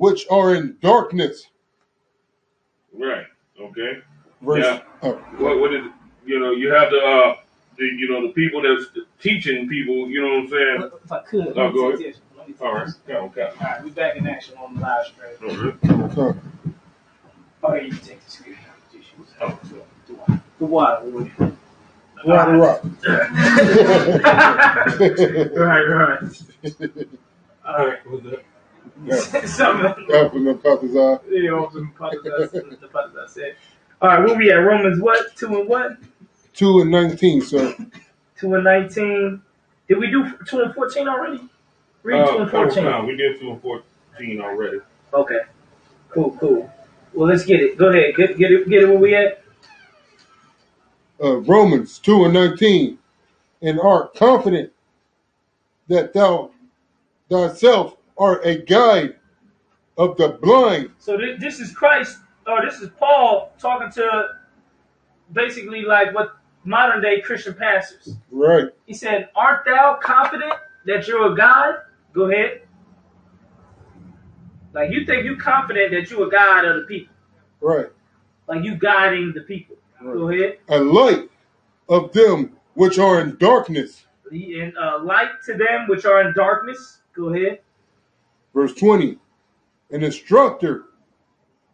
which are in darkness. Right. Okay. Verse, yeah. What is, you have the people that's teaching people, you know what I'm saying? If I could, go ahead. this. All right. Okay. All right, we back in action on the live stream. Okay. Oh, yeah, you can take the screen. Oh, the water. Water rock. Right. All right. What's that? Open the puppet's eye. Yeah, open the puppet's eye said. All right, where we at? Romans what? 2 and what? 2 and 19, sir. 2 and 19. Did we do 2 and 14 already? Read 2 and 14. No, we did 2 and 14 already. Okay. Cool. Well, let's get it. Go ahead. Get it where we at? Romans 2 and 19. And art confident that thou thyself art a guide of the blind. So this is Christ, or this is Paul talking to basically like what modern day Christian pastors. Right. He said, art thou confident that you're a guide? Go ahead. Like you think you're confident that you're a guide of the people. Right. Like you guiding the people. Right. Go ahead. A light of them which are in darkness. And light to them which are in darkness. Go ahead. Verse 20. An instructor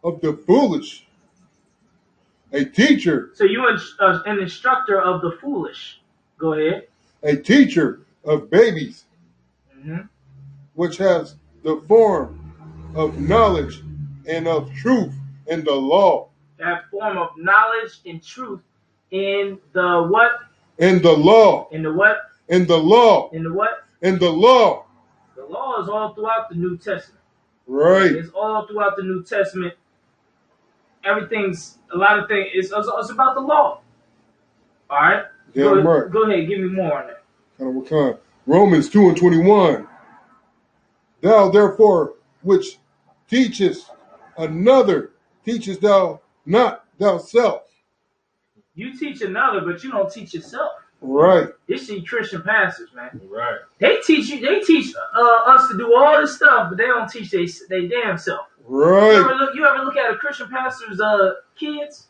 of the foolish. A teacher. So you're an instructor of the foolish. Go ahead. A teacher of babies. Mm-hmm. Which has the form of knowledge and of truth in the law. That form of knowledge and truth in the what? In the law. In the what? In the law. In the what? In the law. The law is all throughout the New Testament. Right. It's all throughout the New Testament. A lot of things, it's about the law. All right? Right. Go ahead, give me more on that. What kind? Romans 2 and 21. Thou therefore which teachest another, teachest thou not thyself. You teach another, but you don't teach yourself. Right. You see Christian pastors, man. Right. They teach us to do all this stuff, but they don't teach they damn self. Right. You ever look at a Christian pastor's kids?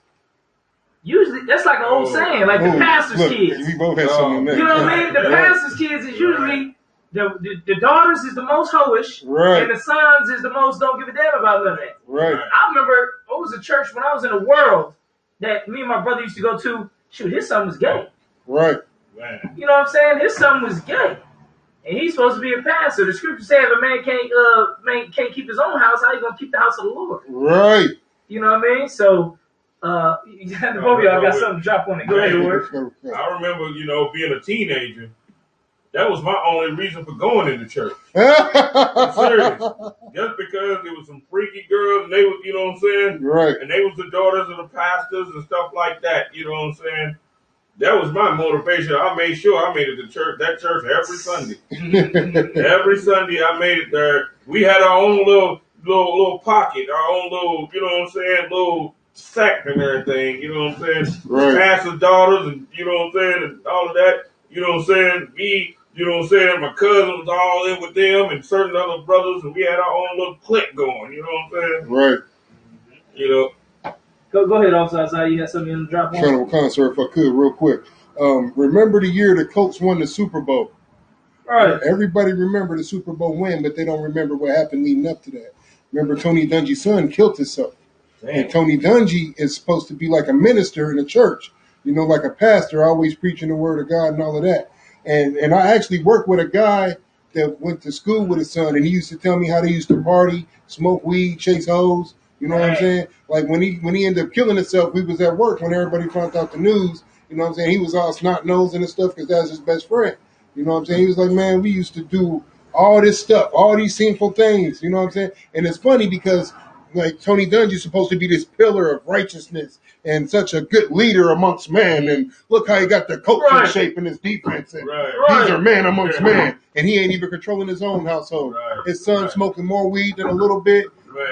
Usually, that's like an old saying, like the pastor's kids. We both had something there. You know what I mean? The pastor's kids is usually the daughters is the most hoish, right, and the sons is the most don't give a damn about none of that. Right. I remember it was a church when I was in the world that me and my brother used to go to. Shoot, his son was gay. Right. You know what I'm saying? His son was gay, and he's supposed to be a pastor. The scripture says if a man can't keep his own house, how you gonna keep the house of the Lord? Right. You know what I mean? So, both of y'all got something to drop on it. Go ahead, Lord. I remember, being a teenager. That was my only reason for going into church. I'm serious. Just because there was some freaky girls and they was, you know what I'm saying? Right. And they was the daughters of the pastors and stuff like that, you know what I'm saying? That was my motivation. I made sure I made it to church, that church every Sunday. Every Sunday I made it there. We had our own little pocket, our own little, you know what I'm saying, little sack and everything, you know what I'm saying? Right. Pastor's daughters and, you know what I'm saying, and all of that, you know what I'm saying? Me, you know what I'm saying? My cousin was all in with them and certain other brothers, and we had our own little clique going, you know what I'm saying? Right. You know. Go ahead, Officer Isaiah. You had something to drop on? Colonel Concert, if I could, real quick. Remember the year the Colts won the Super Bowl? Right. Everybody remember the Super Bowl win, but they don't remember what happened leading up to that. Remember Tony Dungy's son killed himself. Damn. And Tony Dungy is supposed to be like a minister in a church, like a pastor, always preaching the word of God and all of that. And I actually worked with a guy that went to school with his son, and he used to tell me how they used to party, smoke weed, chase hoes. You know what I'm saying? Like when he ended up killing himself, we was at work when everybody found out the news. You know what I'm saying? He was all snot-nosing and stuff because that was his best friend. You know what I'm saying? He was like, man, we used to do all this stuff, all these sinful things. You know what I'm saying? And it's funny because like Tony Dungy's supposed to be this pillar of righteousness and such a good leader amongst men. And look how he got the coaching shape in his defense. And these are men amongst men. And he ain't even controlling his own household. His son smoking more weed than a little bit,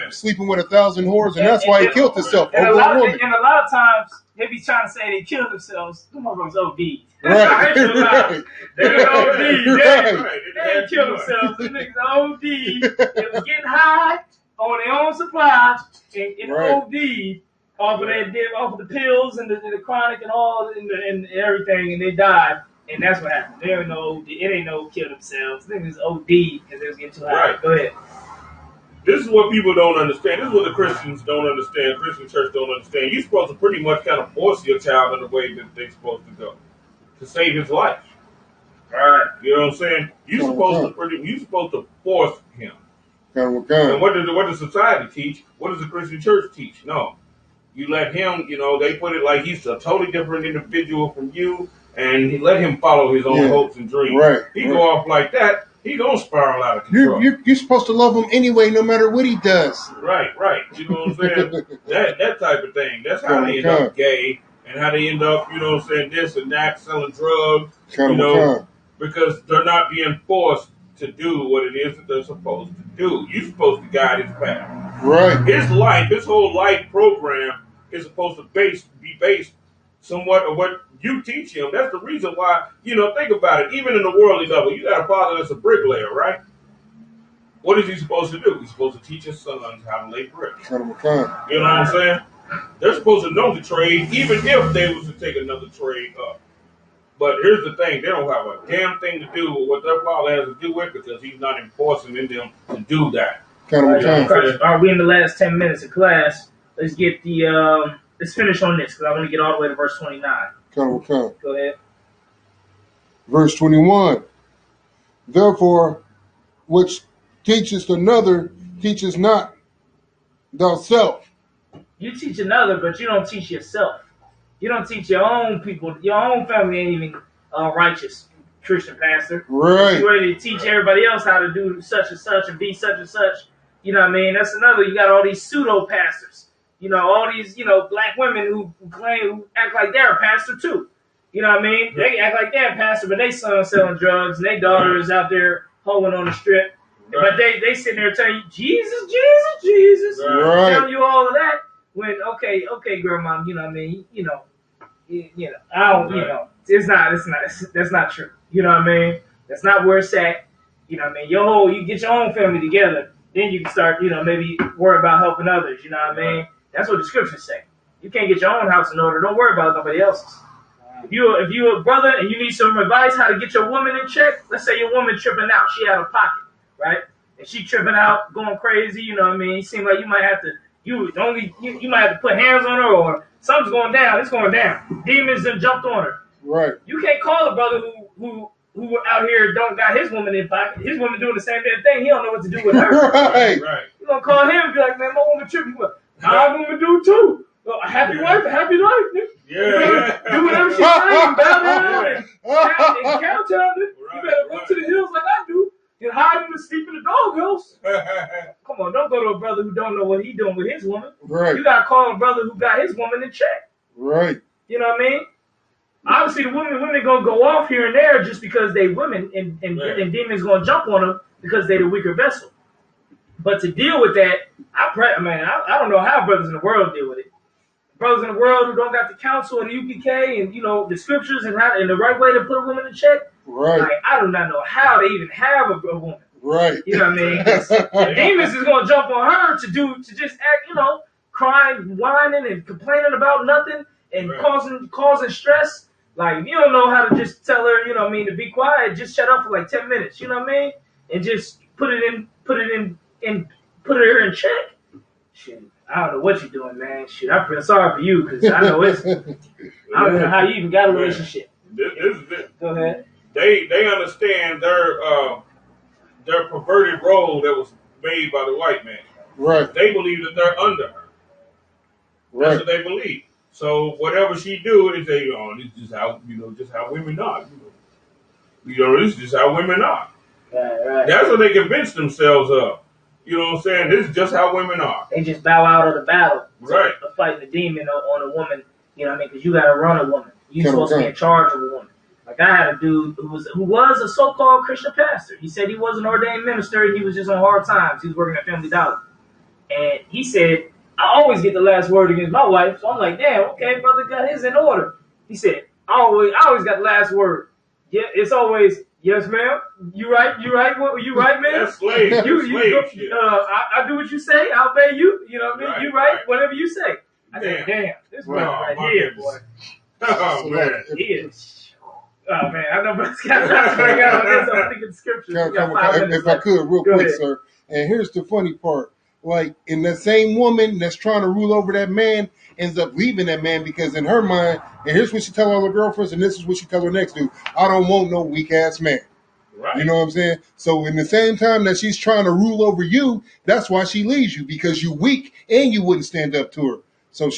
sleeping with 1,000 whores, and that's why he killed himself over a woman. And a lot of times, they be trying to say they killed themselves. Them motherfuckers OD. Right. They didn't OD. They didn't kill themselves. The niggas OD. They was getting high on supply and Right. OD off of off of the pills and the chronic and all and everything, and they died. And that's what happened. There ain't no OD. It ain't no kill themselves. They was OD because they was getting too high. Right. Go ahead. This is what people don't understand. This is what the Christians don't understand. Christian church don't understand. You're supposed to pretty much kind of force your child in the way that they're supposed to go to save his life. Right. You know what I'm saying? You're supposed to force him. Come. And what does society teach? What does the Christian church teach? No. You let him, they put it like he's a totally different individual from you, and he let him follow his own hopes and dreams. Right. He go off like that, he gonna spiral out of control. You're supposed to love him anyway, no matter what he does. Right. You know what I'm saying? that type of thing. That's how they end up gay, and how they end up, this and that, selling drugs, because they're not being forced to do what it is that they're supposed to do. You're supposed to guide his path. Right. His whole life program is supposed to be based somewhat on what you teach him. That's the reason why, think about it. Even in the worldly level, you got a father that's a bricklayer, right? What is he supposed to do? He's supposed to teach his sons how to lay bricks. You know what I'm saying? They're supposed to know the trade, even if they was to take another trade up. But here's the thing, they don't have a damn thing to do with what their father has to do with, because he's not enforcing in them to do that. All right, we in the last 10 minutes of class. Let's get let's finish on this, because I want to get all the way to verse 29. Go ahead. Verse 21. Therefore, which teachest another, teachest not thyself. You teach another, but you don't teach yourself. You don't teach your own people. Your own family ain't even righteous, Christian pastor. Right. You're ready to teach everybody else how to do such and such and be such and such. You know what I mean? That's another. You got all these pseudo pastors. All these, black women who act like they're a pastor too. You know what I mean? They act like they're a pastor, but they son selling drugs and their daughter is out there hoeing on the strip. Right. But they sitting there telling you, Jesus, right. Telling you all of that. When okay, grandma, you know what I mean? I don't, right. That's not true. You know what I mean? That's not where it's at. You know what I mean? You get your own family together, then you can start, maybe worry about helping others. You know what I mean? Right. That's what the scriptures say. You can't get your own house in order. Don't worry about nobody else's. If you're a brother and you need some advice how to get your woman in check, let's say your woman tripping out, she out of pocket, right? And she tripping out, going crazy. You know what I mean? It seems like you might have to. You might have to put hands on her, or something's going down. It's going down. Demons done jumped on her. Right. You can't call a brother who out here don't got his woman in pocket. His woman doing the same damn thing. He don't know what to do with her. Right. You gonna call him and be like, man, my woman tripping. My woman do too. Well, a happy wife, a happy life, nigga. Yeah. Do whatever she's saying. Bow down and count on it. You better run to the hills like I do. And hide him and sleep in the doghouse. Come on, don't go to a brother who don't know what he's doing with his woman. Right. You gotta call a brother who got his woman in check. Right. You know what I mean? Obviously, the women gonna go off here and there just because they women, and demons gonna jump on them because they the weaker vessel. But to deal with that, I don't know how brothers in the world deal with it. Brothers in the world who don't got the counsel and the UPK and the scriptures and the right way to put a woman in check. Right. Like, I do not know how they even have a woman. Right. You know what I mean? The demons is gonna jump on her to just act, crying, whining, and complaining about nothing and causing stress. Like, if you don't know how to just tell her, to be quiet, just shut up for like 10 minutes, you know what I mean? And just put her in check. Shit, I don't know what you're doing, man. Shit, I feel sorry for you because I know I don't know how you even got a relationship. This is it. Go ahead. They understand their perverted role that was made by the white man. Right. They believe that they're under her. Right. That's what they believe. So whatever she do, they say, this is just how women are. This is just how women are. Right. That's what they convince themselves of. You know what I'm saying? This is just how women are. They just bow out of the battle. Right. Of fighting the demon on a woman. You know what I mean? Because you got to run a woman. You're supposed to be in charge of a woman. Like, I had a dude who was a so-called Christian pastor. He said he was an ordained minister and he was just on hard times. He was working at Family Dollar. And he said, I always get the last word against my wife. So I'm like, damn, okay, brother got his in order. He said, I always got the last word. Yeah, it's always, Yes, ma'am. You right. You right. You right, man. That's slave. Slave shit. I do what you say. I'll obey you. You know what I mean? Right, you right. right. Whatever you say. I said, damn, this brother right here, boy. Oh, man. He is. Oh, man. I know brothers got to bring out on this. I'm thinking scriptures. If I could, real quick, sir. And here's the funny part. Like, in the same woman that's trying to rule over that man ends up leaving that man because in her mind, and here's what she tell all her girlfriends, and this is what she tell her next dude, I don't want no weak-ass man. Right. You know what I'm saying? So in the same time that she's trying to rule over you, that's why she leaves you, because you weak and you wouldn't stand up to her. So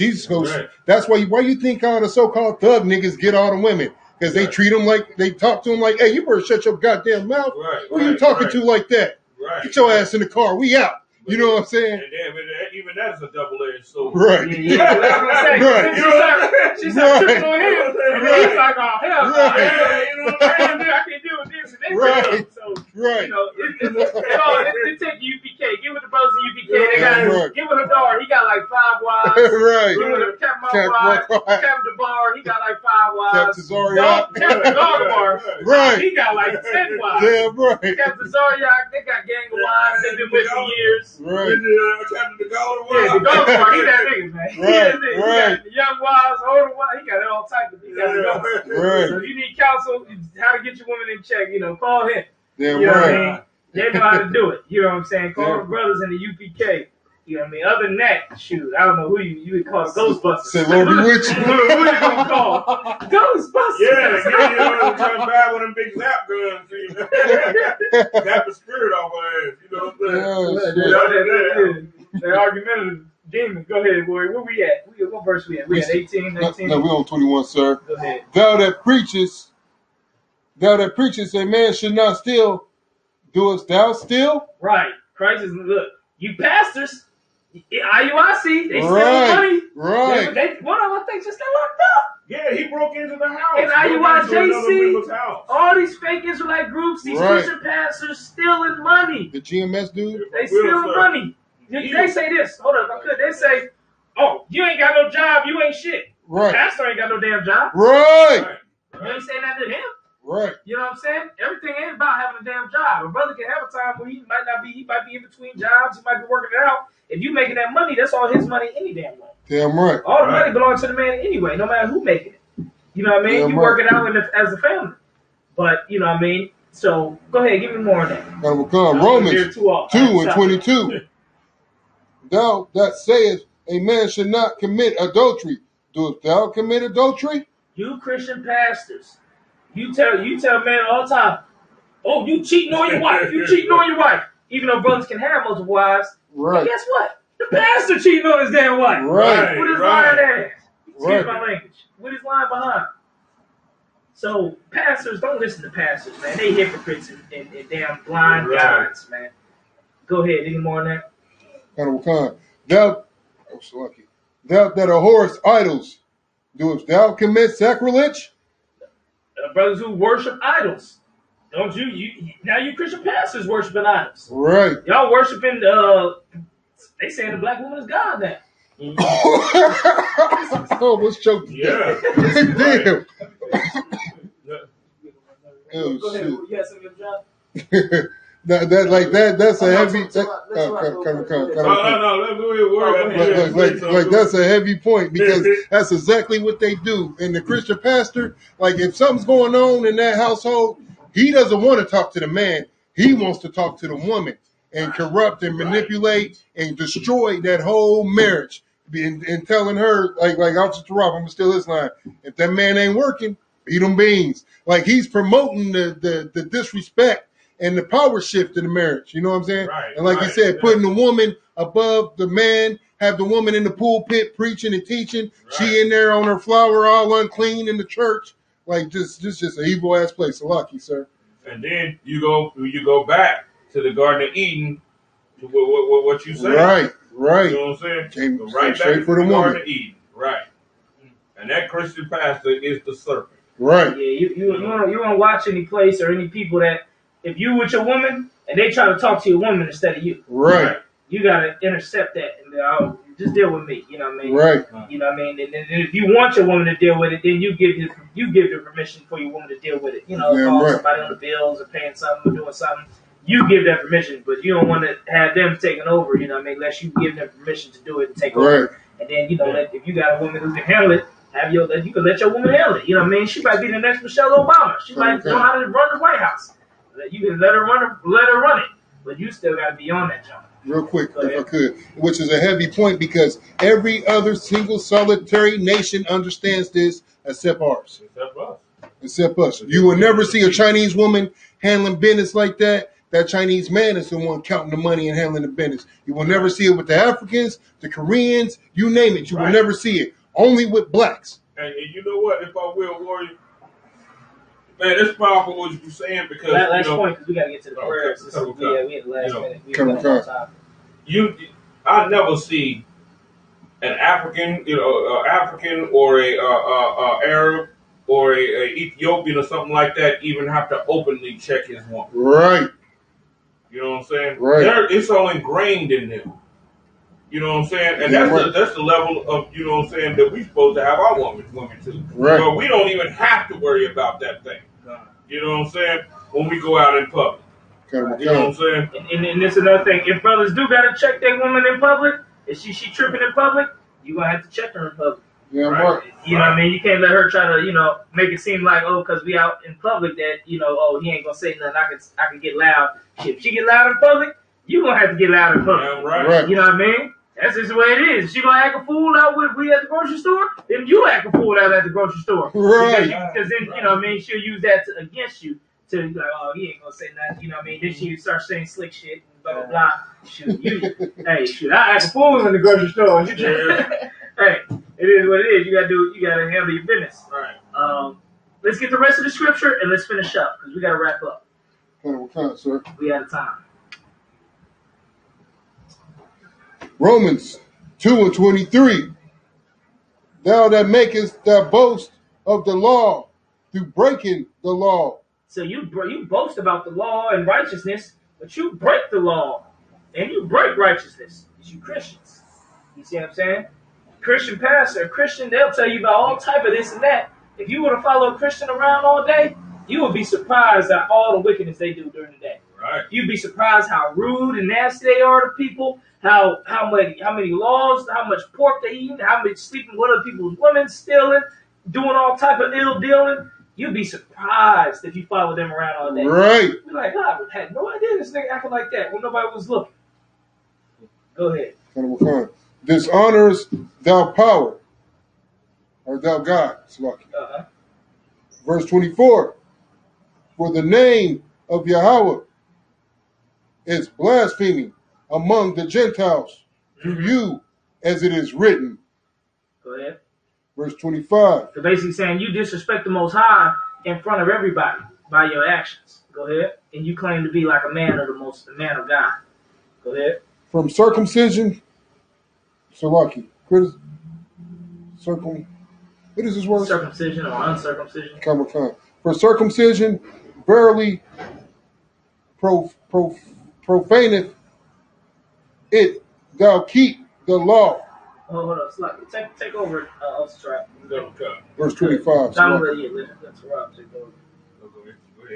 that's why you think all the so-called thug niggas get all the women. Because they treat them like, they talk to them like, hey, you better shut your goddamn mouth. Who you talking to like that? Get your ass in the car. We out. You know what I'm saying? And even that's a double-edged sword. Right. She said, tripping on him. And he's like, oh, hell no. You know what I'm saying? I can't deal with this. And Right. So, you know, it take UPK. Give it the brothers in UPK. They got give it a daughter. He got like 5 wives. Right. Give it a Captain Wives. Captain DeBar. He got like 5 wives. Captain Garbar. Right. He got like 10 wives. Damn right. Captain Zaryak, they got gang of wives. They've been with for years. Right. Captain the the Garbar, he that nigga, man. He that nigga. He got the young wives, older wives. He got all types of things. Right. So if you need counsel, how to get your women in check, you know, call him. Damn you know right. what I mean? They know how to do it. You know what I'm saying? Call the brothers in the UPK. You know what I mean? Other than that, shoot, I don't know who you would call Ghostbusters. Say, Lord be with you. Who you gonna call? Ghostbusters. Yeah, come back with them big zap guns. You know? Zap the spirit off our ass. You know what I'm saying? That argumentative demon. Go ahead, boy. Where we at? What verse we at? We at 18, 19? No, we're on 21, sir. Go ahead. Thou that preaches a man should not steal, doest thou steal? Right. Christ is, look, you pastors, IUIC, they steal money. Right. One of them, I think, just got locked up. Yeah, he broke into the house. And IUIJC, all these fake Israelite groups, these Christian pastors stealing money. The GMS dude? They stealing money. They say this. Hold up, if I could. They say, oh, you ain't got no job, you ain't shit. Right. Pastor ain't got no damn job. Right. You ain't saying that to him. Right. You know what I'm saying? Everything ain't about having a damn job. A brother can have a time where he might be in between jobs, he might be working it out. If you making that money, that's all his money any damn way. Damn right. All the money belongs to the man anyway, no matter who making it. You know what I mean? Damn you work it out as a family. But, you know what I mean? So, go ahead, give me more of that. Romans 2:22. Thou that sayest a man should not commit adultery, dost thou commit adultery? You Christian pastors, you tell men all the time, oh, you cheating on your wife, Even though brothers can have multiple wives, right? Guess what? The pastor cheating on his damn wife, right? With his lying ass. Excuse my language. With his lying behind. So pastors, don't listen to pastors, man. They hypocrites and damn blind guides, man. Go ahead. Any more on that? Thou that abhorrest idols, dost thou commit sacrilege? Brothers who worship idols. Don't you now you Christian pastors worshiping idols. Right. Y'all worshiping they saying the black woman is God now. Almost choked. Yeah. Damn. Oh, go ahead. You had something to drop? That's a heavy. Like that's a heavy point because that's exactly what they do. And the Christian pastor, like if something's going on in that household, he doesn't want to talk to the man. He wants to talk to the woman and corrupt and manipulate and destroy that whole marriage. And telling her, like Officer Rob, I'm gonna steal this line. If that man ain't working, eat them beans. Like he's promoting the disrespect and the power shift in the marriage. You know what I'm saying? Right, and like you said, putting the woman above the man, have the woman in the pulpit preaching and teaching. Right. She in there on her flower all unclean in the church. Like just an evil ass place. So lucky, sir. And then you go back to the Garden of Eden to what you say. Right. You know what I'm saying? Go right straight back for to the Garden woman. of Eden. Right. And that Christian pastor is the serpent. Right. Yeah, you want to watch any place or any people that if you with your woman and they try to talk to your woman instead of you. Right. you gotta intercept that and just deal with me. You know what I mean? Right. You know what I mean? And if you want your woman to deal with it, then you give the permission for your woman to deal with it. You know, calling somebody on the bills or paying something or doing something. You give that permission, but you don't want to have them taking over. You know what I mean? Unless you give them permission to do it and take over. And then if you got a woman who can handle it, you can let your woman handle it. You know what I mean? She might be the next Michelle Obama. She might know how to run the White House. You can let her run it, but you still got to be on that job. Real quick, if I could, which is a heavy point because every other single solitary nation understands this except ours. Except us. You will never see a Chinese woman handling business like that. That Chinese man is the one counting the money and handling the business. You will never see it with the Africans, the Koreans, you name it. You will never see it. Only with blacks. And you know what? If I will, Warrior, man, it's powerful what you're saying because last point because we got to get to the prayers. We had the last minute. We got more time. I never see an African, African or a Arab or a Ethiopian or something like that even have to openly check his woman. Right. You know what I'm saying? Right. It's all ingrained in them. You know what I'm saying? And that's the level of, you know what I'm saying, that we supposed to have our women too. Right. But we don't even have to worry about that thing. You know what I'm saying? When we go out in public. You know what I'm saying? And it's another thing. If brothers do got to check their woman in public, if she tripping in public, you're going to have to check her in public. Yeah, right. You know what I mean? You can't let her try to, make it seem like, because we out in public that, he ain't going to say nothing. I can get loud. If she get loud in public, you going to have to get loud in public. Yeah, right. You know what I mean? That's just the way it is. She gonna act a fool out with we at the grocery store, then you act a fool out at the grocery store. Right. Because then, you know what I mean, she'll use that against you to be like, oh, he ain't gonna say nothing, you know what I mean? Then she start saying slick shit and blah, blah, blah. Shoot, I act a fool in the grocery store. Hey, it is what it is. You gotta handle your business. Right. Let's get the rest of the scripture and let's finish up because we gotta wrap up. What kind, sir? We out of time. Romans 2:23. Thou that makest thy boast of the law through breaking the law. So you boast about the law and righteousness, but you break the law and you break righteousness. It's you Christians. You see what I'm saying? Christian pastor, Christian, they'll tell you about all type of this and that. If you were to follow a Christian around all day, you would be surprised at all the wickedness they do during the day. Right. You'd be surprised how rude and nasty they are to people. How many laws, how much pork they eat, how much sleeping with other people's women, stealing, doing all type of ill dealing. You'd be surprised if you follow them around all day. Right. You're like, God, I had no idea this nigga acting like that when nobody was looking. Go ahead. Dishonors thou power, or thou God. It's lucky. Verse 24. For the name of Yahweh is blaspheming among the Gentiles through you, as it is written. Go ahead. Verse 25. So basically saying you disrespect the Most High in front of everybody by your actions. Go ahead. And you claim to be like a man of man of God. Go ahead. From circumcision, Salaki. What is this word? Circumcision or uncircumcision. For circumcision, verily profaneth it, thou keep the law. Hold on, Salaki. Take over, Strap. Verse 25. Let's Rob take over.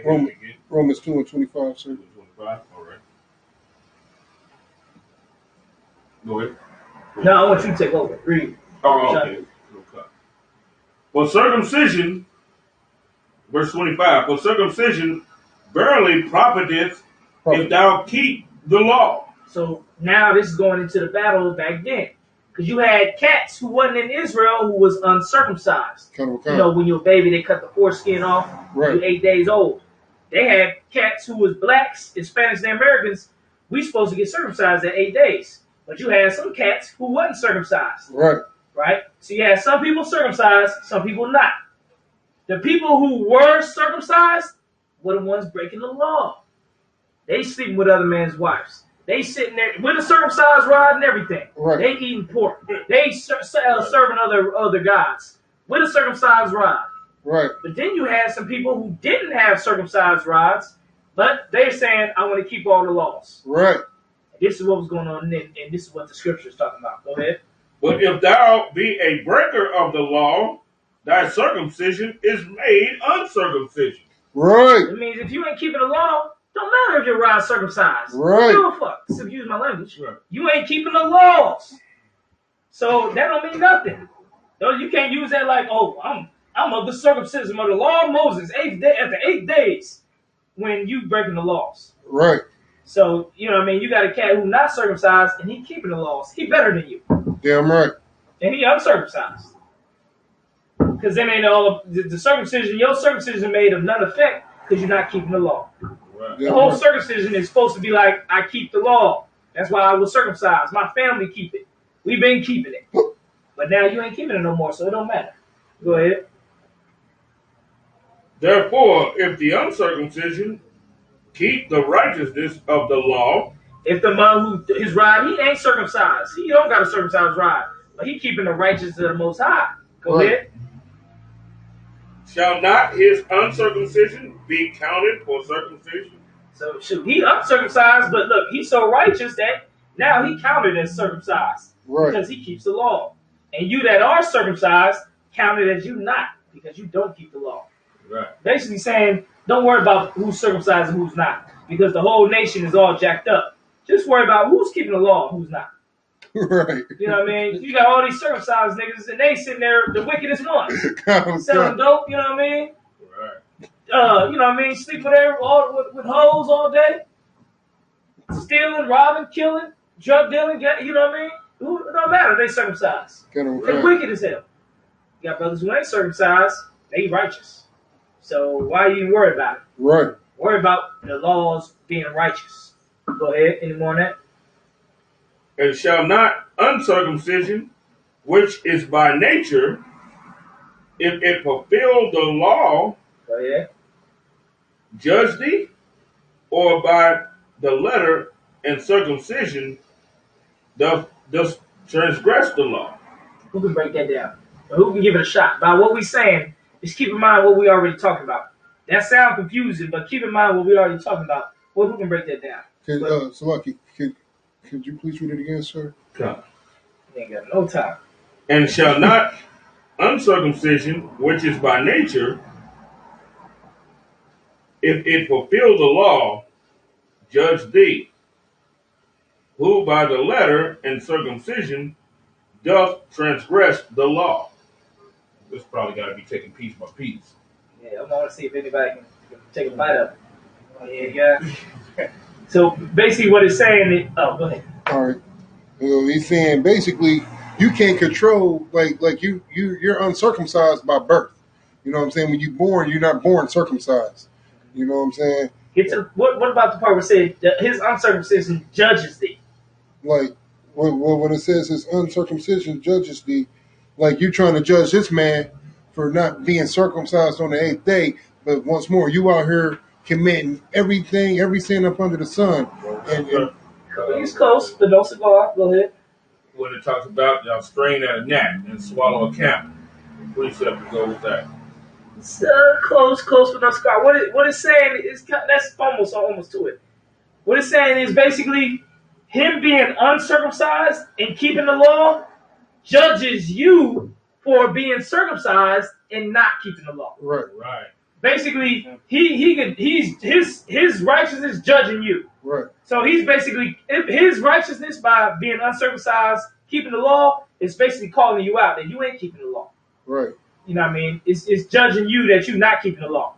Go ahead. Romans 2:25, sir. 25. All right. Go ahead. No, I want you to take over. Read. Oh, okay. For circumcision, verse 25, for circumcision verily profiteth if thou keep the law. So now this is going into the battle back then. Because you had cats who wasn't in Israel who was uncircumcised. You know, when you're a baby, they cut the foreskin off. Right. You're 8 days old. They had cats who was blacks, Hispanics, and Americans. We supposed to get circumcised at 8 days. But you had some cats who wasn't circumcised. Right? So you had some people circumcised, some people not. The people who were circumcised were the ones breaking the law. They sleeping with other men's wives. They sitting there with a circumcised rod and everything. Right. They eating pork. They serving other gods with a circumcised rod. Right. But then you had some people who didn't have circumcised rods, but they're saying, I want to keep all the laws. Right. this is what was going on, and this is what the scripture is talking about. Go ahead. But if thou be a breaker of the law, thy circumcision is made uncircumcision. Right. It means if you ain't keeping the law, don't matter if you're around circumcised. Right. Don't give a fuck. Excuse my language. Right. You ain't keeping the laws. So that don't mean nothing. You can't use that like, oh, I'm of the circumcision of the law of Moses, 8th day after 8 days when you breaking the laws. Right. So, you know what I mean? You got a cat who not circumcised and he keeping the laws. He better than you. Damn right. And he uncircumcised. Because then ain't all the circumcision, your circumcision made of none effect because you're not keeping the law. Right. The whole circumcision is supposed to be like, I keep the law. That's why I was circumcised. My family keep it. We've been keeping it. But now you ain't keeping it no more, so it don't matter. Go ahead. Therefore, if the uncircumcision keep the righteousness of the law, if the man who his rod, he ain't circumcised. He don't got a circumcised rod. But he keeping the righteousness of the Most High. Go ahead. Shall not his uncircumcision be counted for circumcision? So shoot, he uncircumcised, but look, he's so righteous that now he counted as circumcised. Right. Because he keeps the law. And you that are circumcised, counted as you not, because you don't keep the law. Right. Basically saying, don't worry about who's circumcised and who's not, because the whole nation is all jacked up. Just worry about who's keeping the law and who's not. Right. You know what I mean? You got all these circumcised niggas, and they sitting there, the wickedest ones, selling dope. You know what I mean? Right. You know what I mean? Sleep with hoes all day, stealing, robbing, killing, drug dealing. You know what I mean? It don't matter. They circumcised. They wicked as hell. You got brothers who ain't circumcised. They righteous. So why you even worry about it? Right. Worry about the laws being righteous. Go ahead. Any more on that? And shall not uncircumcision, which is by nature, if it fulfill the law, Go ahead. judge thee, or by the letter and circumcision does transgress the law? Who can break that down? Or who can give it a shot? By what we saying, just keep in mind what we already talking about. That sounds confusing, but keep in mind what we already talking about. Well, who can break that down? Salaki, could you please read it again, sir? Come. You ain't got no time. And shall not uncircumcision, which is by nature, if it fulfill the law, judge thee, who by the letter and circumcision doth transgress the law. This probably got to be taken piece by piece. Yeah, I want to see if anybody can take a bite of it. Oh, yeah. So basically, what it's saying is, go ahead. All right. He's saying basically you can't control like you're uncircumcised by birth. You know what I'm saying? When you're born, you're not born circumcised. You know what I'm saying? What about the part where it said his uncircumcision judges thee? Like when it says his uncircumcision judges thee, like you're trying to judge this man for not being circumcised on the 8th day, but once more, you out here committing every sin up under the sun. And He's close, but don't cigar. Go ahead. When it talks about y'all strain at a gnat and swallow a camel, precept to go with that. It's, close, but no cigar. What it's saying is that's almost to it. What it's saying is basically him being uncircumcised and keeping the law judges you for being circumcised and not keeping the law. Right. Basically, his righteousness judging you. Right. So he's basically his righteousness by being uncircumcised, keeping the law, is basically calling you out that you ain't keeping the law. Right. You know what I mean? It's judging you that you're not keeping the law.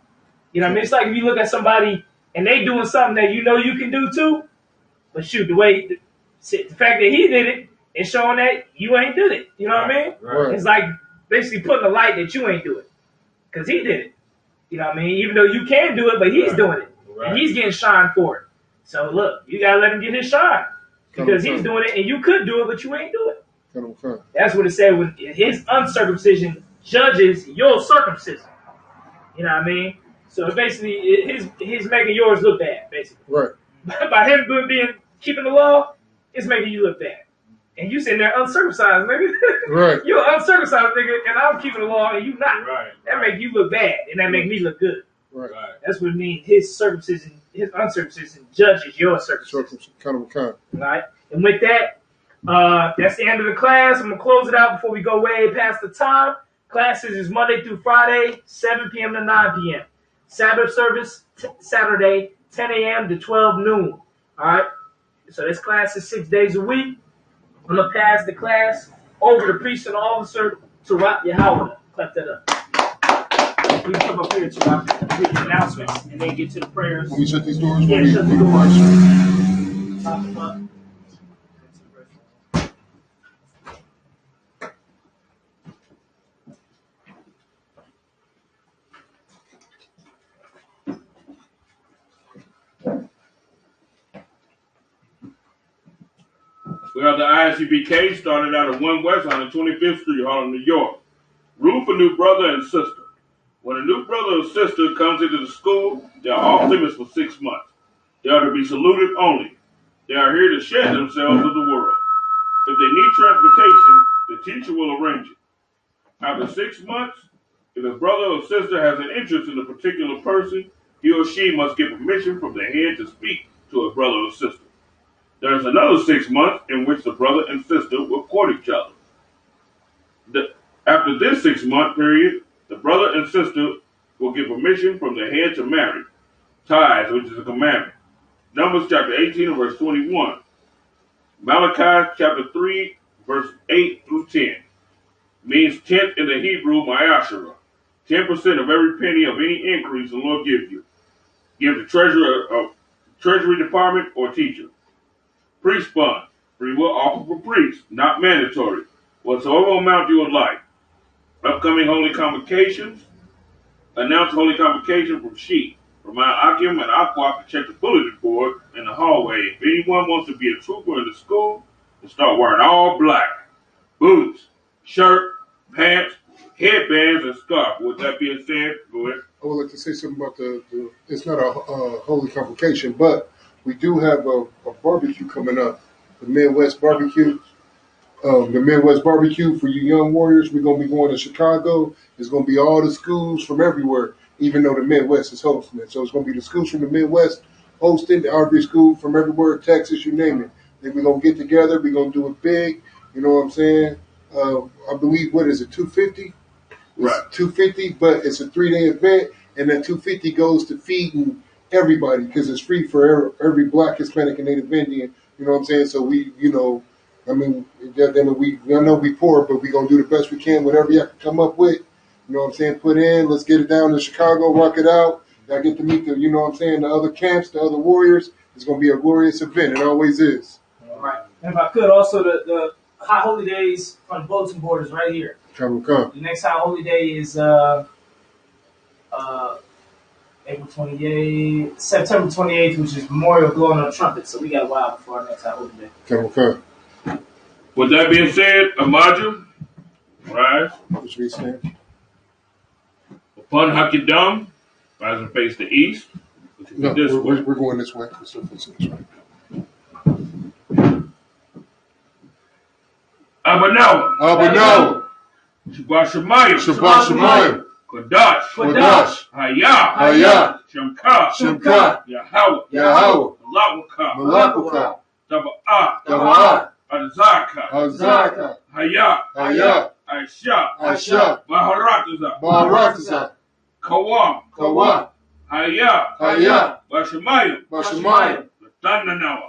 You know what I mean? It's like if you look at somebody and they doing something that you know you can do too, but shoot, the fact that he did it is showing that you ain't did it. You know what I mean? Right. It's like basically putting a light that you ain't do it because he did it. You know what I mean? Even though you can do it, but he's doing it. Right. And he's getting shine for it. So look, you got to let him get his shine because he's doing it and you could do it, but you ain't do it. That's what it said when his uncircumcision judges your circumcision. You know what I mean? So basically, he's making yours look bad, basically. Right. By him keeping the law, it's making you look bad. And you sitting there uncircumcised, nigga. Right. You're uncircumcised, nigga, and I'm keeping the law and you not. Right. That make you look bad, and that make me look good. Right. That's what it means. His circumcision his uncircumcision judges your circumcision. All right. And with that, that's the end of the class. I'm going to close it out before we go way past the time. Classes is Monday through Friday, 7 p.m. to 9 p.m. Sabbath service, Saturday, 10 a.m. to 12 noon. All right. So this class is 6 days a week. I'm going to pass the class over to priest and officer to Rock Yahweh. Clap that up. We come up here to Rock, read the announcements, and then get to the prayers. When we shut these doors, Yeah, shut the doors. Top them up. We have the Isupk started out at 1 West on the 25th Street, Harlem, New York. Rule for new brother and sister. When a new brother or sister comes into the school, they are off limits for 6 months. They are to be saluted only. They are here to share themselves with the world. If they need transportation, the teacher will arrange it. After 6 months, if a brother or sister has an interest in a particular person, he or she must get permission from the head to speak to a brother or sister. There is another 6 months in which the brother and sister will court each other. After this 6-month period, the brother and sister will get permission from the head to marry. Tithes, which is a commandment. Numbers chapter 18 and verse 21. Malachi chapter 3 verse 8 through 10. Means tenth in the Hebrew, ma'ashara. 10% of every penny of any increase the Lord gives you. Give the treasurer of treasury department or teacher. Priest fund. Free will offer for priests, not mandatory. Whatsoever amount you would like. Upcoming holy convocations. Announce holy convocation from Sheep. From Mount Akim and Aqua to check the bulletin board in the hallway. If anyone wants to be a trooper in the school, then start wearing all black. Boots, shirt, pants, headbands, and scarf. With that being said, go ahead. I would like to say something about it's not a holy convocation, but we do have a barbecue coming up. The Midwest barbecue. The Midwest barbecue for you young warriors. We're going to be going to Chicago. It's going to be all the schools from everywhere, even though the Midwest is hosting it. So it's going to be the schools from the Midwest hosting, the RV school from everywhere, Texas, you name it. Then we're going to get together. We're going to do it big. You know what I'm saying? I believe, what is it, 250? Right. 250, but it's a 3-day event, and that 250 goes to feeding everybody because it's free for every Black, Hispanic, and Native Indian. You know what I'm saying? So we, I know we poor, but we're going to do the best we can, whatever y'all can come up with. You know what I'm saying? Put in, let's get it down to Chicago, rock it out. Y'all get to meet the, the other camps, the other warriors. It's going to be a glorious event. It always is. All right. And if I could, also the High Holy Days on the bulletin board is right here. Come. The next High Holy Day is April 28th, September 28th, which is Memorial Blowing on Trumpets. So we got a while before our next High Holy Day. Come. With that being said, Amaju, rise. What you saying? Upon Hakidam, rise and face the east. No, we're going this way. Abanawa. Shabbat Shemayim. Kodash. Hayah. Shemka. Yahweh. Malakaka. Taba'ah. Azaka. Hayah. Aisha. Baharataza. Kawam. Hayah. Bashamayim. Latandanawa.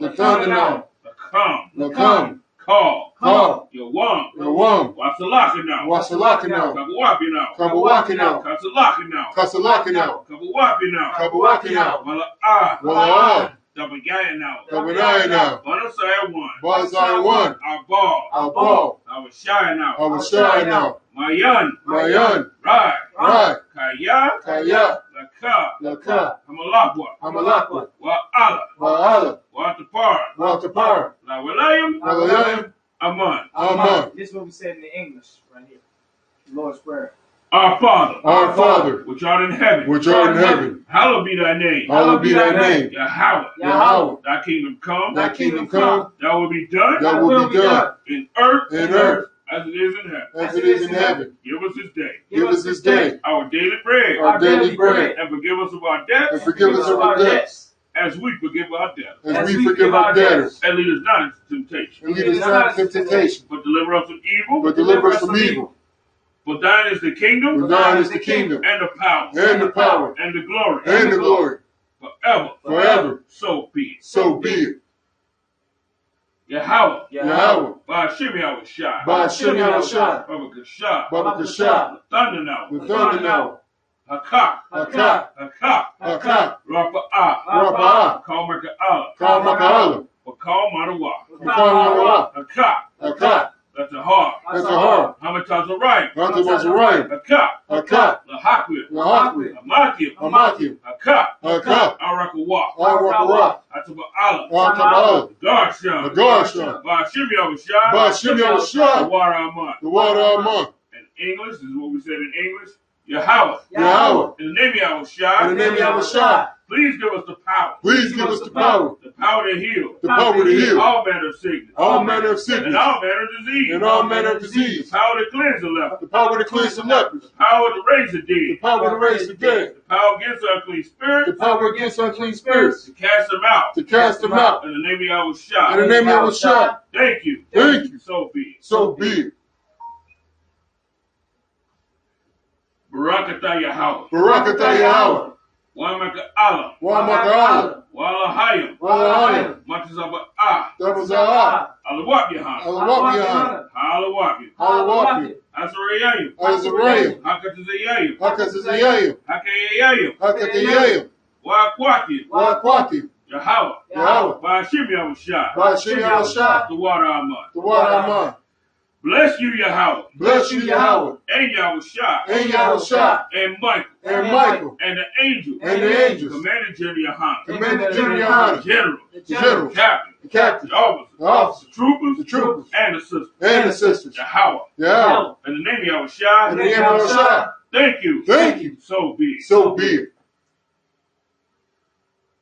Lakam. Call. Yawam. Wasalakanaw. Kabawakinaw. Kasalakinaw. Kabawakinaw. Mala'ah. Dabayayanaw. Banasai 1. Arbal. Awashayanaw. Mayan. Rai. Kaya. Laka. Hamalakwa. Wa'ala. Watapar. Lawalayim. Aman. This is what we said in the English right here. Lord's Prayer. Our Father, which art in heaven, hallowed be thy name. Yahweh. Thy kingdom come. Thy will be done. In earth. As it is in heaven. Give us this day. Our daily bread. And forgive us of our debts. as we forgive our debtors. As we forgive our debtors. And lead us not into temptation. And lead us not into temptation. But deliver us from evil. But deliver us from evil. For thine is the kingdom. For thine is the kingdom. And the power. And the power. And the glory. And the glory. Forever. Forever. So be it. So be it. Yahweh. Yahweh. By Shimmy Shai. By Shimmy Shai. Baba Kashah. Baba Kashah. The thunder now. The thunder now. Hakak. Hakak. Hakak. Hakak. Rapa'ah. Rapa'ah. Call Maka'ala. Call Maka'ala. Call Madawa. Call Madawa. Hakak. Hakak. That's a heart. That's a heart. Hamatazarayim. Hamatazarayim. Hakak. Hakak. Lahakwi. Lahakwi. Amakim. Amakim. Hakak. Hakak. Arakawa. Arakawa. Ataba'ala. Ataba'ala. The Garshan. The Garshan. By Shimmy Shai. By Shimmy Shai. The water Amon. The water Amon. In English, this is what we said in English. Yahweh. Yahweh. In the name of Yahweh Shai. In the name of Yahweh Shai. Please give us the power. Please give us the power. The power to heal. The power to heal. All manner of sickness. All manner of sickness. And all manner of disease. And all manner of disease. The power to cleanse the leper. The power to cleanse the lepers. The power to raise the The dead. power to raise the dead. The power against unclean The spirits. power against unclean spirits. To cast them out. To cast them out. In the name of Yahweh Shai. In the name of Yahweh Shai. Thank you. Thank you. So be it. So be it. Barakatah Yahweh. Barakatah Yahweh. Wamaka'ala. Wamaka'ala. Walahayim. Walahayim. Matazaba'ah. Dabaza'ah. Alawab Yahan. Alawab Yahan. Halawab. Halawab. Azarayim. Azarayim. Hakatazayim. Hakatazayim. Hakayayim. Hakatayim. Wa'akwati. Wa'akwati. Yahweh. Yahweh. Ba'ashim Yahushua. Ba'ashim Yahushua. The water Amon. The water Amon. Bless you, Yahweh. Bless you, Yahweh. And Yahushua. And Yahushua. And Michael. And Michael. And the angels. And the angels. Commander General Yahan. Commander General Yahan. General. General. Captain. The captain. The officers. The officers. The troopers. The troopers. And the sisters. And the sisters. Yahweh. Yahweh. In the name of Yahushua. In the name of Yahushua. Thank you. Thank you. So be it. So be it.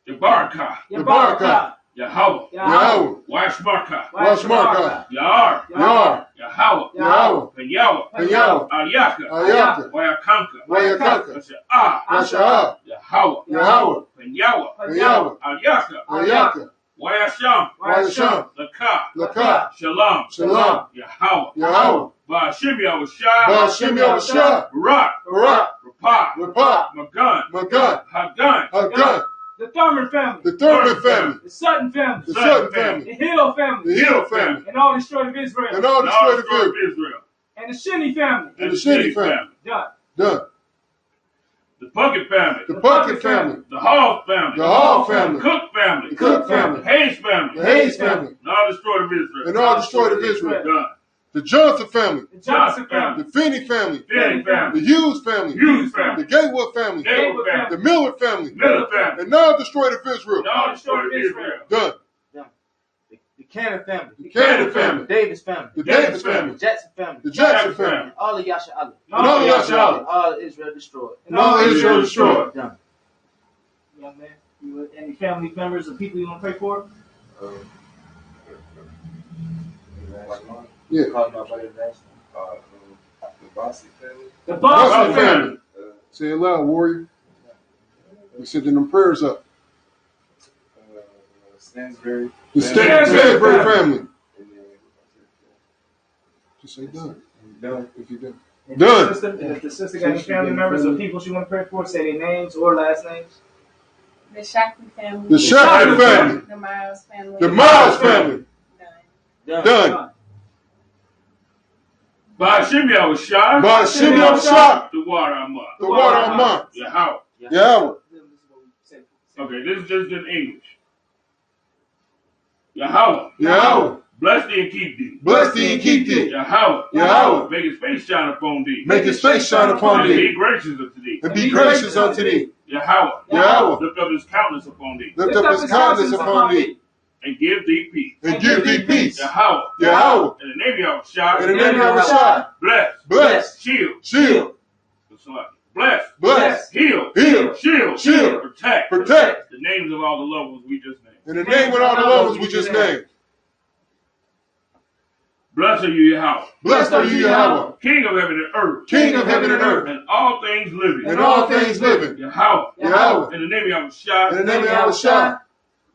Yabarakah. Yabarakah. Yahweh. Yahweh. Washmarkah. Washmarkah. Yar. Yar. Yahweh. Yahweh. And Yahweh. And Yahweh. Ayaka. Ayaka. Wayakanka. Wayakanka. Asha'ah. Asha'ah. Yahweh. Yahweh. And Yahweh. And Yahweh. Ayaka. Ayaka. Wayasham. Wayasham. Lakah. Lakah. Shalom. Shalom. Yahweh. Yahweh. Ba'ashim Yahushua. Ba'ashim Yahushua. Barak. Barak. Rapah. Rapah. Magun. Magun. Hagun. Hagun. The Thurman family. The Thurman family. The Sutton family. The Sutton family. The Hill family. The Hill family. And all the destroyed of Israel. And all the destroyed of Israel. And the Shinney family. And the Shinney family. Done. Done. The Puckett family. The Puckett family. The Hall family. The Hall family. The Cook family. The Cook family. The Hayes family. The Hayes family. And all destroyed of Israel. And all destroyed of Israel. Done. The Johnson family. The Johnson family. The Finney family. Finney family. The Hughes family. Hughes family. The Gatewood family. Gatewood family. The Miller family. Miller family. And all destroyed of Israel. And all destroyed of Israel. Done. The Cannon family. The Cannon family. The Davis family. The Davis family. The Jackson family. The Jackson family. All of Yasha Allah. And all of Yasha Allah. All of Israel destroyed. And all of Israel destroyed. Done. Young man, any family members or people you want to pray for? Yeah. The Bossy family. The Boston Boston family. family. Say it loud, warrior. We sending them prayers up. Stansbury. The Stansbury family. Just say done. Done. If you done. If Done. the sister got any family members or people she want to pray for, say their names or last names. The Shackman family. The Shackman family. The Miles family. The Miles family. Done. Done. Ba'ashim Yahushua. Ba'ashim Yahushua. The water Amon. The water Amon. Yahweh. Yahweh. Okay, this is just in English. Yahweh. Yahweh. Bless thee and keep thee. Bless thee and keep thee. Yahweh. Yahweh. Make his face shine upon thee. Make his face shine upon And thee. be gracious unto thee. And be gracious unto thee. Yahweh. Yahweh. Lift up his countenance upon thee. Lift up his countenance upon thee. And give thee peace. And give thee peace. Yahweh. Yahweh. In the name of Yahushua. In the name of Yahushua. Bless. Bless. Shield. Shield. Bless. Bless. Heal. Heal. Shield. Shield. Protect. Protect. The names of all the loved ones we just named. In the name of all the lovers we just named. Blessed are you, Yahweh. Blessed are you, Yahweh. King of heaven and earth. King of heaven and earth. And all things living. And all things living. Yahweh. Yahweh. In the name of Yahushua. In the name of Yahushua.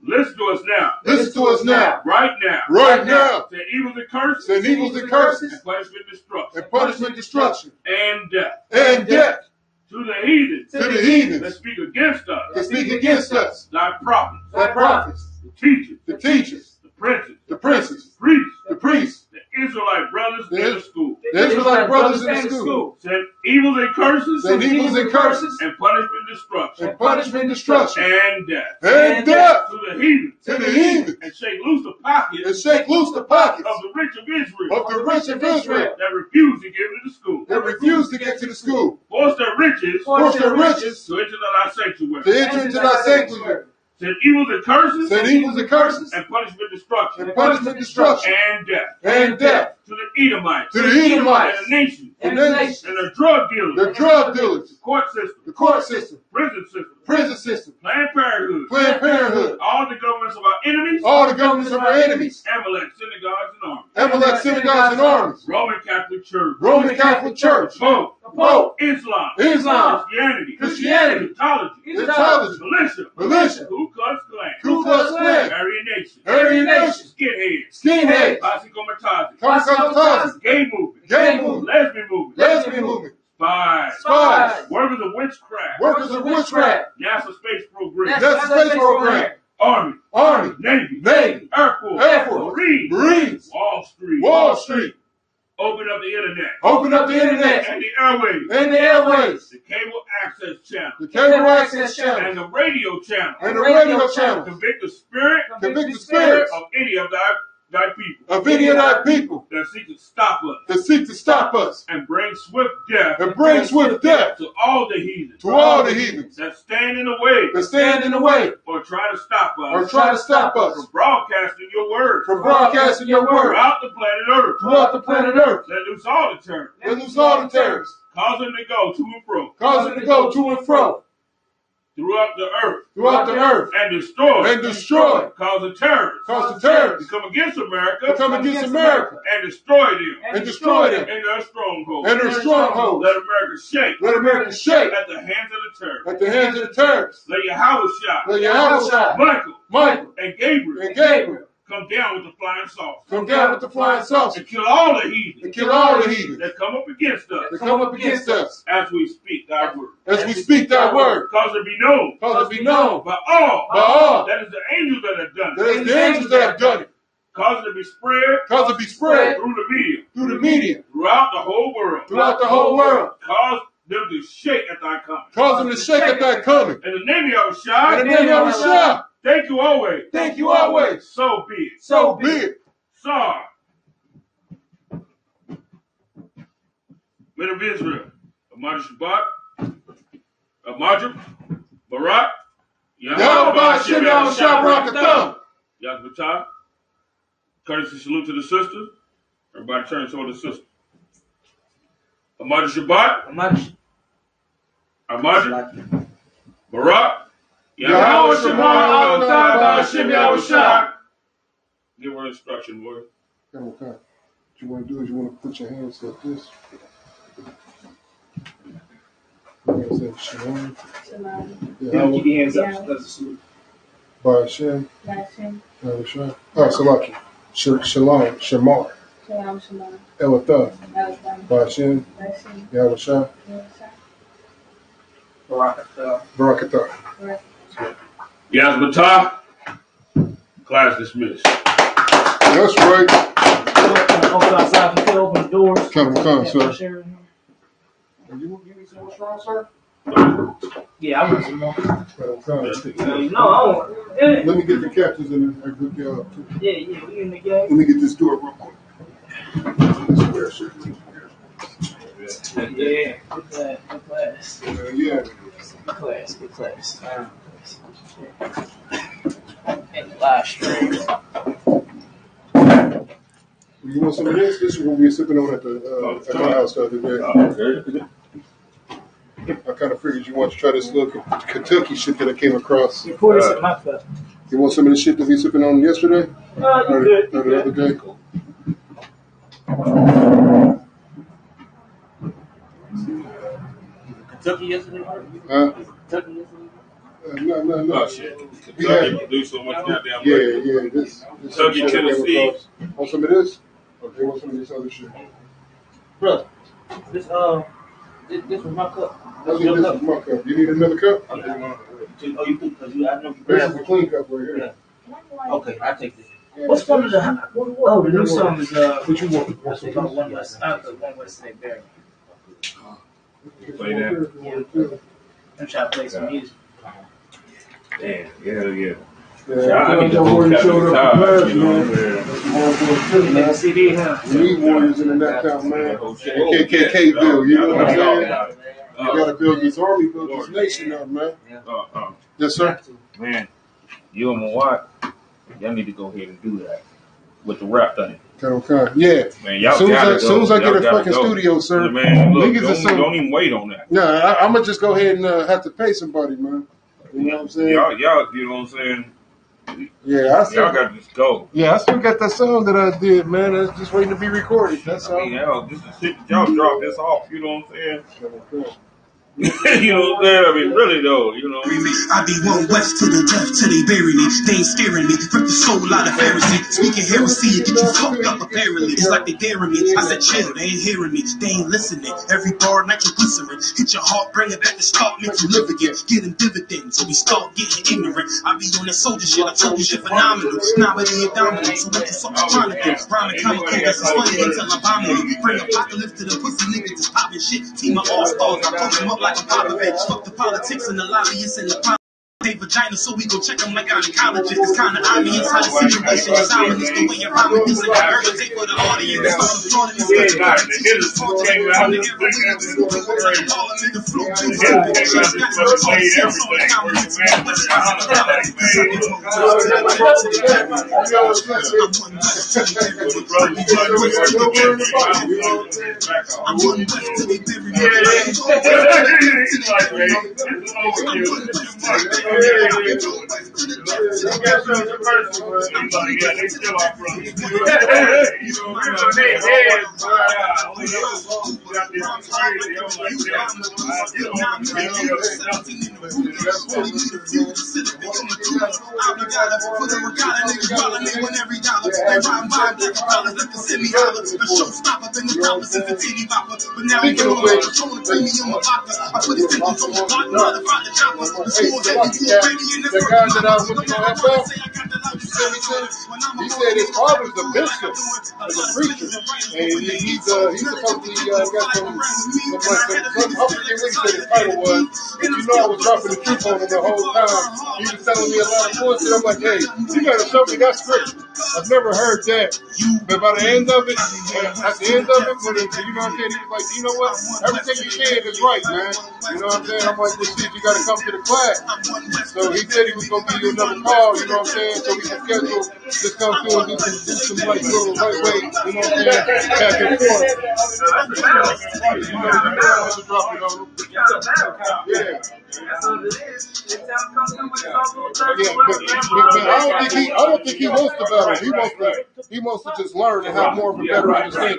Listen to us now. Listen to us now. Right now. Right now. Send evils and curses. Send evils and curses. And punishment and destruction. And punishment, destruction. And death. And death. To the heathens. To the heathens. That speak against us. That speak against us. Thy prophets. Thy prophets. The teachers. The teachers. The princes. The princes. The priests. The priests. The Israelite brothers in the school. The Israelite brothers in the school. Send evils and curses. Send evils and curses. And punishment and destruction. And punishment, destruction. And death. And death. To the heathens. To the heathens. And shake loose the pockets. And shake loose the pockets. Of the rich of Israel. Of the rich of Israel. That refuse to give to the school. That refuse to get to the school. Force their riches. Force their riches. To enter thy sanctuary. To enter into thy sanctuary. Send evils and curses. Send evils and curses. And punishment destruction. And punishment destruction. And death. And death. To the Edomites. To the Edomites. And the nations. And the nations. And the drug dealers. The drug dealers. The court system. The court system. Prison system. Prison system. Planned Parenthood. Planned Parenthood. All the governments of our enemies. All the governments of our enemies. Amalek, synagogues, and armies. Amalek, synagogues, and armies. Roman Catholic Church. Roman Catholic Church. Pope. Pope. Islam. Islam. Christianity. Christianity. Scientology. Scientology. Militia. Militia. Ku Klux Klan. Ku Klux Klan. Aryan Nation. Aryan Nation. Skinheads. Skinheads. Posse Comitatus. Kamikaze. Gay movement. Gay movement. Lesbian movement. Lesbian movement. Spies. Spies. Workers of witchcraft. Workers of witchcraft. NASA space program. NASA space program. Army. Army. Navy. Navy. Air Force. Air Force. Marines. Marines. Wall Street. Wall Street. Open up the internet. Open up the internet. And the airwaves. And the airways. The cable access channel. The cable access channel. And the radio channel. And the radio channel. Convict the spirit. Convict the spirits of any of thy people. Of any of thy people. That seek to stop us. That seek to stop us. And bring swift death. And bring swift death. To all the heathens. To all the heathens. That stand in the way. That stand in the way. Or try to stop us. Or try to stop us. From broadcasting your word. From broadcasting your word. Throughout the planet Earth. Throughout the planet Earth. Let loose all the terror. Let loose all the terrorists. Cause them to go to and fro. Cause them to go to and fro. Throughout the earth. Throughout the earth. And destroy. And destroy. Cause the terrorists. Cause the terrorists. To come against America. To come against America. And destroy them. And destroy them. In their strongholds. And their strongholds. Let America shake. Let America shake. At the hands of the terrorists. At the hands of the terrorists. Let Yahweh shot. Let Yahweh shot. Michael. And Gabriel. And Gabriel. Come down with the flying saucer. Come down with the flying saucer. And kill all the heathens. And kill all the heathens. That come up against us. That come up against us. As we speak thy word. As we speak thy word. Cause it be known. Cause it be known. By all. By all. That is the angels that have done it. That is the angels that have done it. Cause it to be spread. Cause it to be spread. Through the media. Through the media. Throughout the whole world. Throughout the whole world. Cause them to shake at thy coming. Cause them to shake at thy coming. In the name of Yahweh. In the name of Yahweh. Thank you always. Thank you always. So be it. So be it. Sar. Men of Israel. Ahmad Shabbat. Ahmad Barak. Yahweh Hashem Yahweh Shabbat. Yahweh. Courtesy salute to the sisters. Everybody turn toward the sister. Ahmad Shabbat. Ahmad Barak. Yahweh Hashem Yahweh Shabbat. Give her instruction, boy. Okay. What you want to do is you want to put your hands like this. Shalom. Yeah, keep your hands up. That's a salute. By Hashem. Shalom. Salaki. Shalom. Shamar. Shalom. Elatah. By Hashem. Yahweh Shah. Barakatah. Yazmatah. Class dismissed. That's right. Open outside, you can open the doors. Come, sir. You need some strong, sir? Yeah, I want some more. Okay. No, I want. Yeah, Let me get the captains in a good job. yeah, we in the game. Let me get this door real quick. Yeah, good class. Yeah. Good class. And live stream. You want some of this? This is what we were sipping on at my house the other day. I kind of figured you want to try this little Kentucky shit that I came across. You pour this in my cup. You want some of the shit that we were sipping on yesterday? Or the other day? Kentucky yesterday? Huh? Kentucky yesterday? No. Oh shit. Kentucky produce so much goddamn liquor. Yeah. This Kentucky, Tennessee. Want some of this? Okay, want some of this other shit? Bro, this was my cup. I think this is my cup. You need another cup? Oh, you think because I know you This is the clean cup right here. Yeah. Okay, I take this. What's one of the? Oh, the new song is What you want? I think on One West. One West State Barry. Play that. I'm trying to play some music. Damn, yeah. Yeah, I need to Warriors hold showed up that for class, you know man. what I'm Make a CD, huh? We need Warriors in the next town, man. KKKville, you know what I'm saying? You gotta build this army, build this nation up, man. Yes, sir. Man, you and Mawat, y'all need to go ahead and do that with the rap thing. Okay. Yeah. Man, y'all As soon as I get a fucking studio, sir. Man, look, Niggas don't even wait on that. Nah, I'm gonna just go ahead and have to pay somebody, man. You know what I'm saying? Y'all, you know what I'm saying? Yeah, Y'all got to just go. Yeah, I still got that song that I did, man. It's just waiting to be recorded. That's all. I mean, hell, this is shit that y'all drop this off, you know what I'm saying? You know what I'm saying? I mean, really though, you know. I be one west to the death till they bury me. They ain't scaring me. Rip the soul out of Pharisee. Speaking heresy and get you fucked up apparently. It's like they daring me. I said chill, they ain't hearing me. They ain't listening. Every bar nitroglycerin. Hit your heart, bring it back to start, make you live again. Getting dividends, so we start getting ignorant. I be on that soldier shit. I told you shit phenomenal. Nobody ain't dominant. So what the fuck you trying to do? Rhyming comic that's funny until I vomit it. Bring apocalypse to the pussy niggas just popping shit. Team of all stars, I push them up like a Popovich. Fuck the politics and the lobbyists and the they vagina, so we go check them like gynecologists. It's kind of obvious how the situation is ominous. The way you're rhyming this and I take for the audience. The floor to this country, the flow too stupid. Shit's got no sense on the comments. I'm one west to be buried. The guy that I was looking at, he said his father's a bishop, as a preacher, and he's supposed to got some I forget what he said his title was, but you know I was dropping the truth on him the whole time. He was telling me a lot of bullshit. I'm like, hey, you gotta show me that scripture. I've never heard that, but by the end of it, when you know what I'm saying, he was like, you know what, everything you did is right, man. You know what I'm saying? I'm like, well, shit, you gotta come to the class. So he said he was gonna give you another call, you know what I'm saying? So we can schedule, just come through and do some like little lightweight, you know what I'm saying? Back and forth. Yeah. But I don't think he wants to battle. He wants to just learn and have more of a better understanding.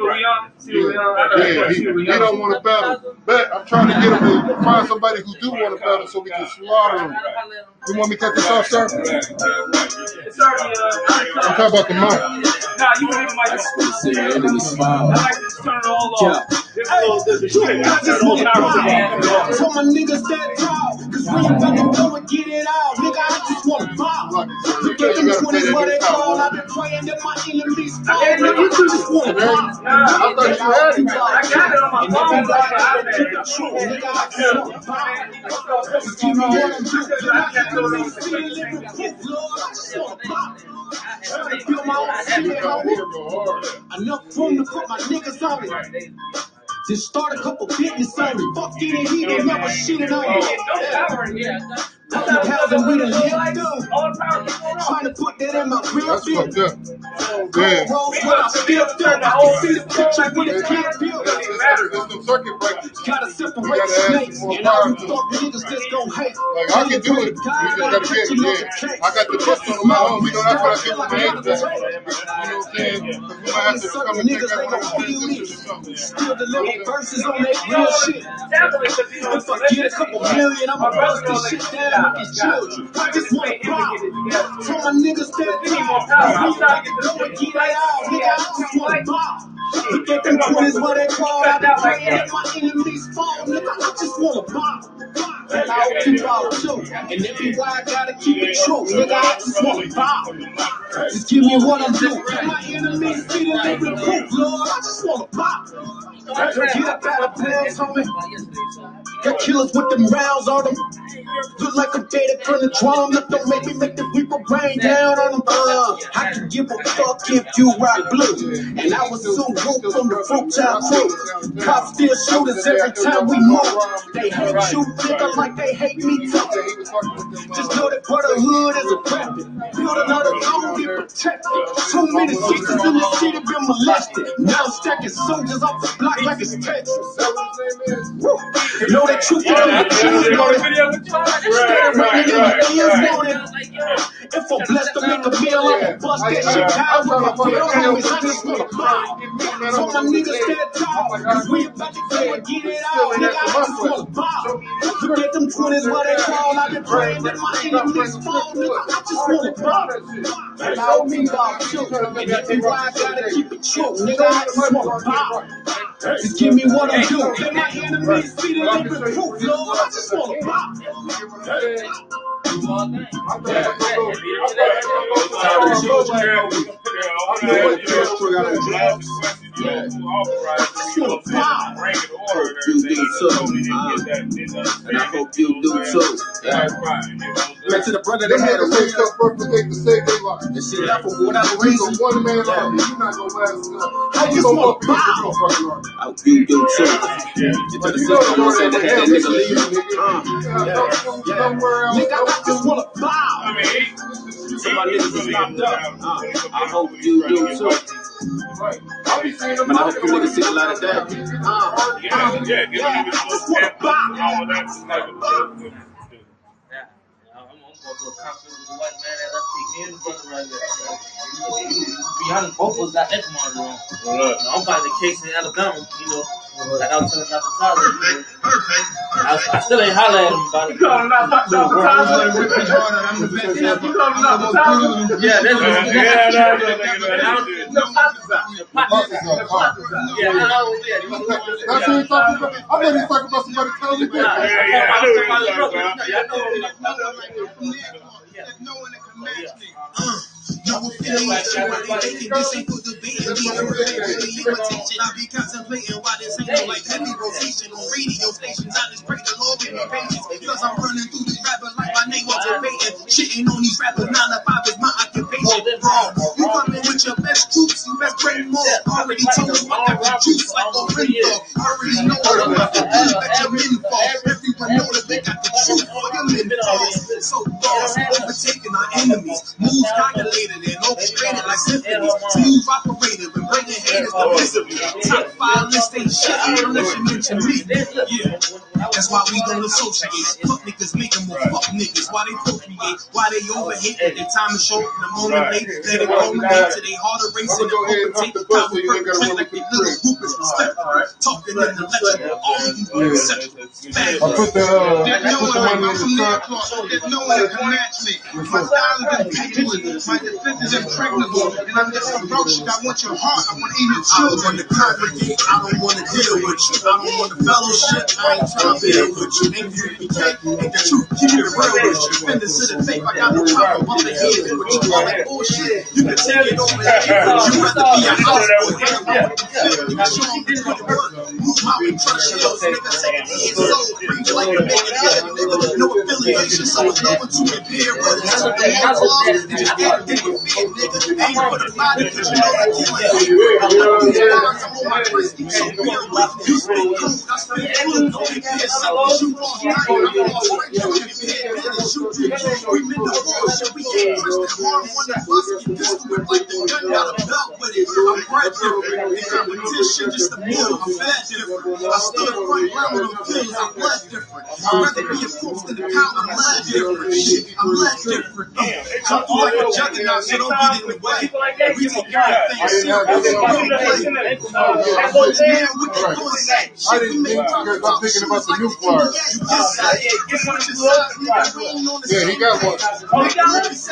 He don't want to battle. But I'm trying to get him to find somebody who do want to battle so we can slaughter him. You want me to cut this off, sir? I'm talking about the mic. Nah, you can leave the mic. I like to turn it all off. For my niggas that tall, cause when you got to go and get it all, nigga, I just wanna ball. Look at them 20s where they fall. I've been praying that my enemies fall. Nigga, you just wanna ball. I thought you had it. I got it on my phone. Nigga, I just wanna ball. Just give me what I'm doing. I can't go to the ceiling. Lord, I just wanna ball. I feel my own shit on it. Enough room to put my niggas on it. Just start a couple business on me. Fuck getting heat and never shitted on me. All the housing we done lived through. Trying to put that in my real That's fucked up. Yeah. What I still do. I can see the picture with a kid built. There's no circuit breakers. Gotta separate the snakes. And all you fuck niggas just gon' hate. Like, I can do it. You just gotta get it. Yeah. I got the pistol on my own. You know, that's what I get from my hands back. You know what I'm saying? Because we might have to come and take that one on the Still deliver verses on that real shit. If I get a couple million, I'ma bust this shit down with these children. I just wanna pop. So my niggas that go and get it out. Nigga, I just wanna pop. Forget them 20s what they call. I've been praying that my enemies fall. Nigga, I just wanna pop. And I hope you fall too. And if you why I gotta keep it true. Nigga, I just wanna pop. Just give me what I'm doing. My enemies see the living proof, Lord. I just wanna pop. Get up out of plans, homie. Got killers with them rounds on them. Look like I'm dead from the drum. Look, don't make me make the reaper rain down on them. I can give a fuck if you rock blue. And I was so woke from the fruit town crew. Cops still shoot us every time we move. They hate you, nigga, like they hate me too. Just know that for the hood is a weapon. Build another zone, get protected. Too many sisters in the city been molested. Now I'm stacking soldiers off the block like it's Texas. Know that you want to if I'm blessed to make a meal, I'ma bust that shit down with my real homies. I just wanna pop. So my niggas stand tall, cause we about to go and get it out. Nigga, I just wanna pop. Forget them 20s what they call. I've been praying that my enemies fall. Nigga, I just wanna pop. And I hope you pop too. And if you ride, gotta keep it true. Nigga, I just wanna pop. Just give me what I'm doing. Let my enemies see the living proof, Lord. I just wanna pop. And I hope you do too. Back to the brother that had a race stuff first to take to save their life. and shit out for whatever reason. One man army, you're not gonna last enough. I just wanna pop. I hope you do too. Into the system, I said that nigga leave. Nigga, I just wanna pop. So my niggas is locked up. I hope you do too. Right. I'll be seeing them. Man, I hope you niggas see a lot of that. Both of us got that tomorrow wrong. I'm fighting the case in Alabama, like I was telling Dr. Tyler. I still ain't holler at him about it. You calling out Dr. Tyler? You calling out Dr. Tyler? Yeah, that's what That's who he's talking about. I thought he was talking about somebody telling me that. No affiliation, why they thinking this ain't for the beat and be really imitation. I be contemplating why this ain't no like heavy rotation on radio stations. I just pray the Lord give me patience, because I'm running through these rappers like my name was Peyton. Shitting on these rappers, 9 to 5 is my occupation. Wrong, you coming with your best troops, you best bring more. Already told you I got the juice like a Renthal. Already know what I'm about to do, that your men fall. Everyone know that they got the truth for your men fall. So fast, overtaking our enemies, moves calculated and orchestrated like symphonies. Smooth operator and bringing haters to listen. Top 5 list ain't shit unless you mention me. Yeah, that's why we don't associate. Fuck niggas make them more fuck niggas. Why they procreate? Why they overhate? Their time is short and the moment late. Let it culminate to they harder race and overtake. Time to perpetrate like they little groupers respect. Talking intellectual, all you exceptional. I put the money in the truck. There's no one that can match me. My style is impetuous. My defense is impregnable. And I'm just ferocious. I want your heart. I want to eat your children. I don't want to congregate. I don't want to deal with you. I don't want to fellowship. I ain't trying to deal with you. Ain't the truth. Keep it real with you. Defenders to the faith. I got no problem. I'm the head with you. All that bullshit. You can take it over there. You rather be a house boy. You can show them the work. Move my way. Trust shields. Nigga, take it in your soul. Preach like a nigga. No affiliation. So it's no one to compare with. That's what they have. Did you get it? Nigga, ain't for the body, cause you know I kill it. I'm on my crispy shit, real life. You spit cold, I spit good. Only piss, shoot all night. I'm all straight, you can hit, shoot you. We been the bullshit, we can't twist it hard on the bus. Pistol it like the gun got a belt with it. I'm right different. In competition, just a meal, I'm fat different. I stood front round with them pills, I'm blood different. I'd rather be a posting the power, I'm less different. Shit, I'm less different. Come on, like a juggernaut, so don't get in the way. We take everything serious. We don't play. Now we can go and say, shit, we make profit off shoes like the NBA. Yeah, he got one. Oh, he got one? This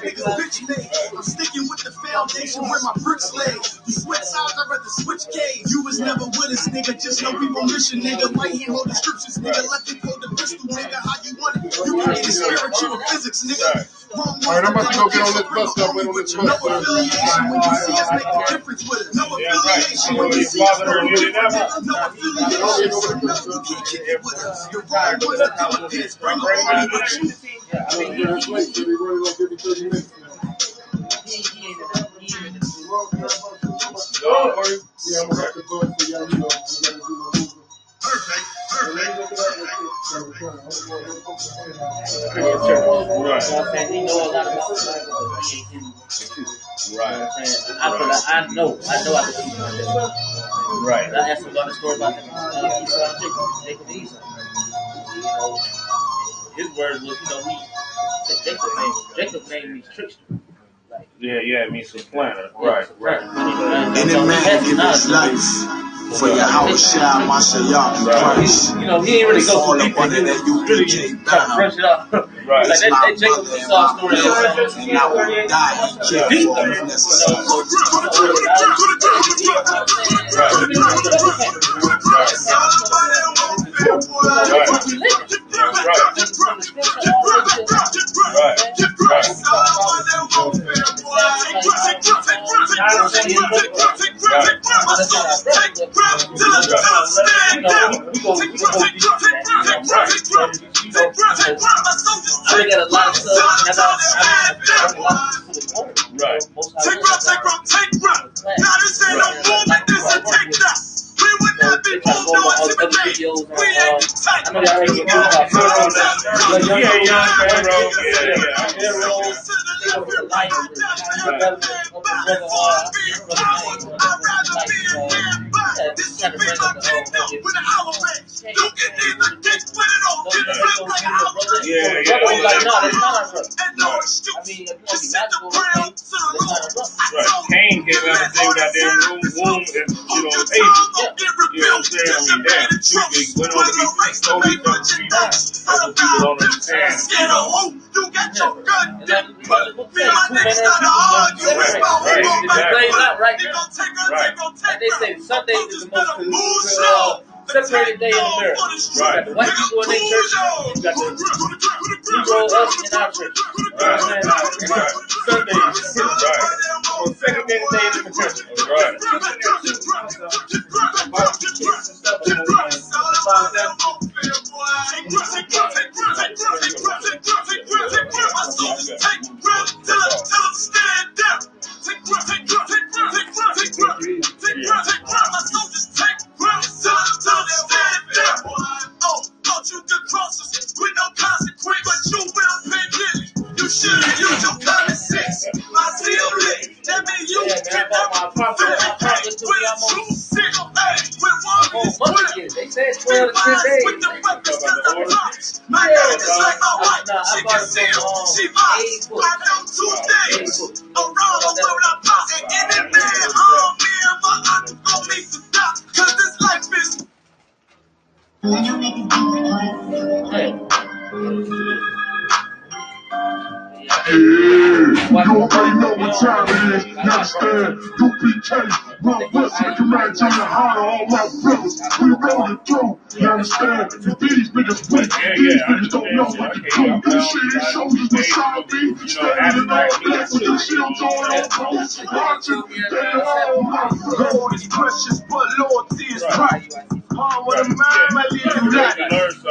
nigga's bitch made. I'm sticking with the foundation where my bricks lay. You switch sides, I'd rather switch K. You was never with us, nigga. Just know we on mission, nigga. Right hand hold the scriptures, nigga. Left it hold the pistol, nigga. How you want it? You can get it spiritual physics, nigga. All right, I'm about to go get on this bus stop. Wait on this bus. No affiliation when you see us make a difference with it. No affiliation when you see us make a difference. No affiliation. No, you can't kick it with us. You're wrong. What's the difference? Bring a homie with you. Yeah, I'm gonna have to go for y'all. You know, Perfect. He know a lot about right. I know I can see my right. I asked him about the story about him, Jacob Esau. His words was, he said Jacob named me trickster. Like, yeah, it means supplanter. Right. Any man give his life for your house, shall Mashallah in Christ. He ain't really go too deep in it. Really try to brush it up. Right. Like that Jacob Esau story. And I will die and kill you all if necessary. I got a lot of stuff. Right. Take rock. Now this ain't no movement, this is take that. We would not be moved or intimidated. We ain't the type. Cain came out and said that their womb is, went on to be slowly from the people don't understand. You got your gun, be my next to the hard. You is my They say Sunday is the most separated day in America. Right. The white people in their church, you got the Negro us in our church. Sunday is the second day in the church. Right. Thought you could cross us with no consequence, but you will pay dearly. You should have used your common sense. My seal lit. That means you can get that with a true sick. Hey, with one they said 12 to 10 days. with the weapons, cause I'm props. My name is like my wife. She can seal. She vibes. I know 2 days. Around the world, I'm tossing any man. Me and my aunt gon' need to stop, cause this life is. You already know what time it is. You understand? UPK, Run West, I command you to hire all my brothers. We rolling through. You understand? If these niggas weak, these niggas don't know what to do. This shit is shoulders beside me. Standing all black with the shields on post. Watching, they all my gold is precious, but loyalty is right. Hard with a mind, my leading life.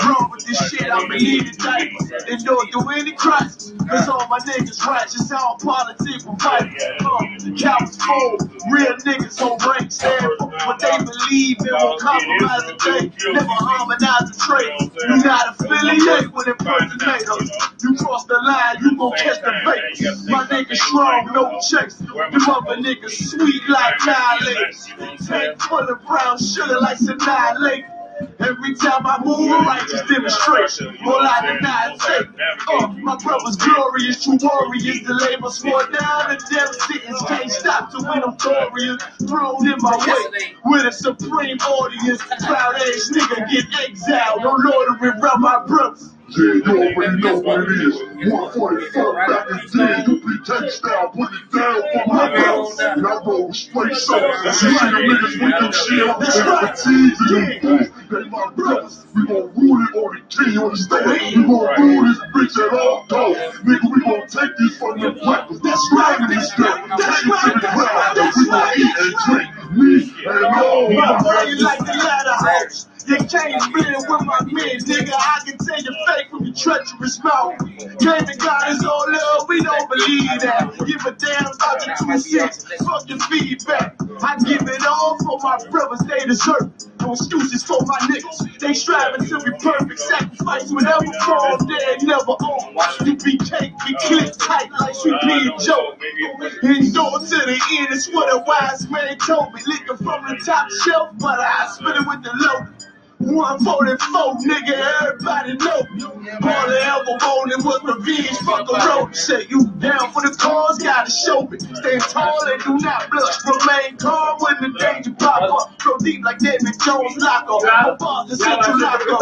Wrong with this shit, I'm believing that. They don't do any crisis, cause all my niggas righteous, all politics will fight. The cowards cold, real niggas on rank stand, but they believe it won't compromise the day. Never harmonize the trade. You not affiliate with impersonators. You cross the line, you gon' catch the bait. My niggas strong, no chase. Them other niggas sweet like annihilators. Tank full of brown sugar like annihilate. Every time I move, a righteous demonstration. All I deny is fake. My brother's glorious, true warriors. The label swore down, the devil sentence can't stop to win them glorious. Thrown in my way with a supreme audience. Proud age nigga get exiled. No loitering around my brothers. Yeah, you already know what it is. 144 back in day, you be style, put it down for my brothers. And I roll straight soda. You see them niggas with them shield, and fatigues and them fools. They my brothers. We gon' rule it on the king, you understand? We gon' rule this bitch at all costs. Nigga, we gon' take these from them rappers. That's right in this stuff. That's right. We gon' eat and drink meat and all my brothers. Like the ladder house. You can't blend with my men, nigga. I can tell you fake from your treacherous mouth. Claim that God is all love, we don't believe that. Give a damn about your 2 cents, fuck your feedback. I give it all for my brothers, they deserve it. No excuses for my niggas. They striving to be perfect, sacrifice whatever form they never own. You be cake, be click tight like Sweet Pea and Joe. Endure to the end, it's what a wise man told me. Liquor from the top shelf, but I spit it with the low. 144, nigga, everybody know. All they ever wanted was revenge, fuck a road. Say you down for the cause, gotta show me. Stand tall and do not blush. Remain calm when the danger pop up. Go deep like David Jones locker. My father said you lock up.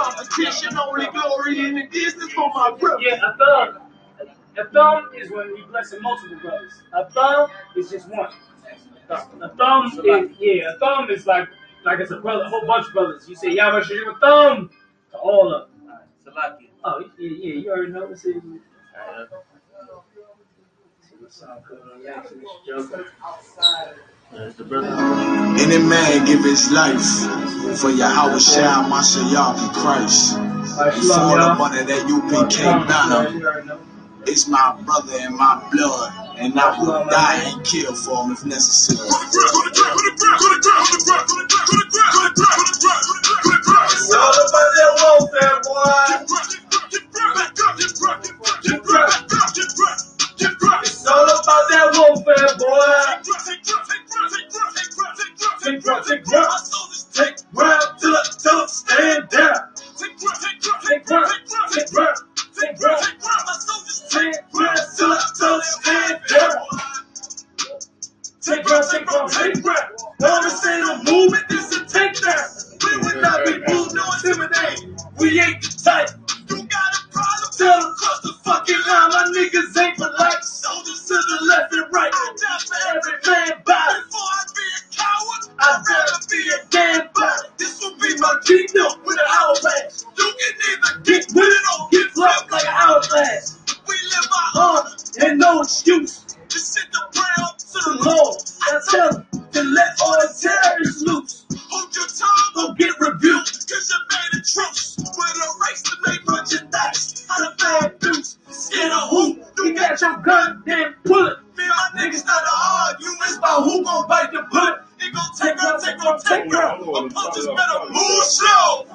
Competition, only glory in the distance for my brother. Yeah, a thumb. A thumb is when you blessing multiple brothers. A thumb is just one. A thumb is, a thumb is like it's a brother, a whole bunch of brothers. You say, Yahweh should give a thumb to all of them. Salaki. Oh, yeah, you already know this is. Any man give his life for Yahweh Shah, Mashiach, and Christ. Before the money that you became banner. It's my brother and my blood, and I will die and kill for him if necessary. It's all about that warfare, boy. It's all about that warfare, boy. Take ground till I stand down. Take ground till I stand down. Take ground. No, this ain't a movement, this is a takedown. We would not be moved nor intimidated. We ain't the type. You got a problem? Tell them cross the fucking line. My niggas ain't polite. Soldiers to the left and right. I die for every man body. Before I be a coward, I'd rather be a damn body. This will be my kingdom with an hourglass. You can either get with it or get fluffed like an hourglass. We live by honor and no excuse. Just send the prayer up to the Lord. I tell them to let all the terror